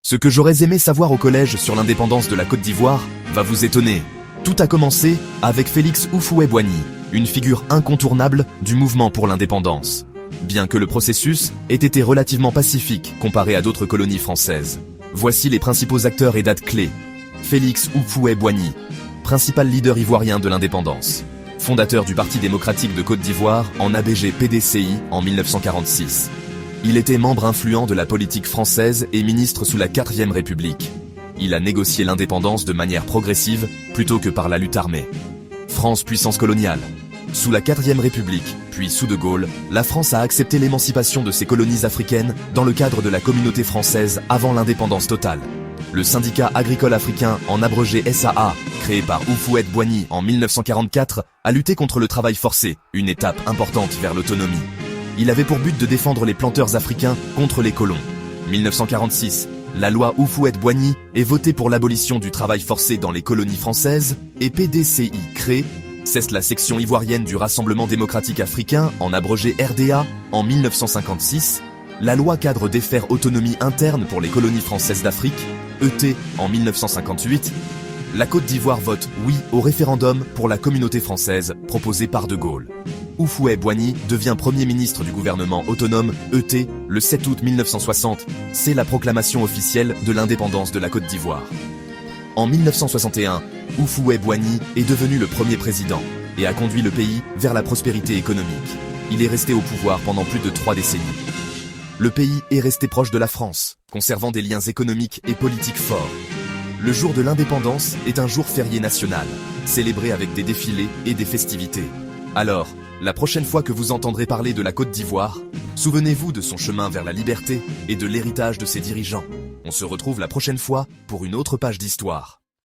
Ce que j'aurais aimé savoir au collège sur l'indépendance de la Côte d'Ivoire va vous étonner. Tout a commencé avec Félix Houphouët-Boigny, une figure incontournable du mouvement pour l'indépendance. Bien que le processus ait été relativement pacifique comparé à d'autres colonies françaises. Voici les principaux acteurs et dates clés. Félix Houphouët-Boigny, principal leader ivoirien de l'indépendance. Fondateur du Parti démocratique de Côte d'Ivoire en ABG-PDCI en 1946. Il était membre influent de la politique française et ministre sous la 4e République. Il a négocié l'indépendance de manière progressive plutôt que par la lutte armée. France puissance coloniale. Sous la 4e République, puis sous De Gaulle, la France a accepté l'émancipation de ses colonies africaines dans le cadre de la communauté française avant l'indépendance totale. Le syndicat agricole africain, en abrégé SAA, créé par Houphouët-Boigny en 1944, a lutté contre le travail forcé, une étape importante vers l'autonomie. Il avait pour but de défendre les planteurs africains contre les colons. 1946, la loi Houphouët-Boigny est votée pour l'abolition du travail forcé dans les colonies françaises et PDCI crée, cesse la section ivoirienne du Rassemblement démocratique africain, en abrégé RDA, en 1956, la loi cadre défaire autonomie interne pour les colonies françaises d'Afrique, ET, en 1958, la Côte d'Ivoire vote oui au référendum pour la communauté française proposé par De Gaulle. Houphouët-Boigny devient Premier ministre du gouvernement autonome ET le 7 août 1960, c'est la proclamation officielle de l'indépendance de la Côte d'Ivoire. En 1961, Houphouët-Boigny est devenu le premier président et a conduit le pays vers la prospérité économique. Il est resté au pouvoir pendant plus de 3 décennies. Le pays est resté proche de la France, conservant des liens économiques et politiques forts. Le jour de l'indépendance est un jour férié national, célébré avec des défilés et des festivités. Alors, la prochaine fois que vous entendrez parler de la Côte d'Ivoire, souvenez-vous de son chemin vers la liberté et de l'héritage de ses dirigeants. On se retrouve la prochaine fois pour une autre page d'histoire.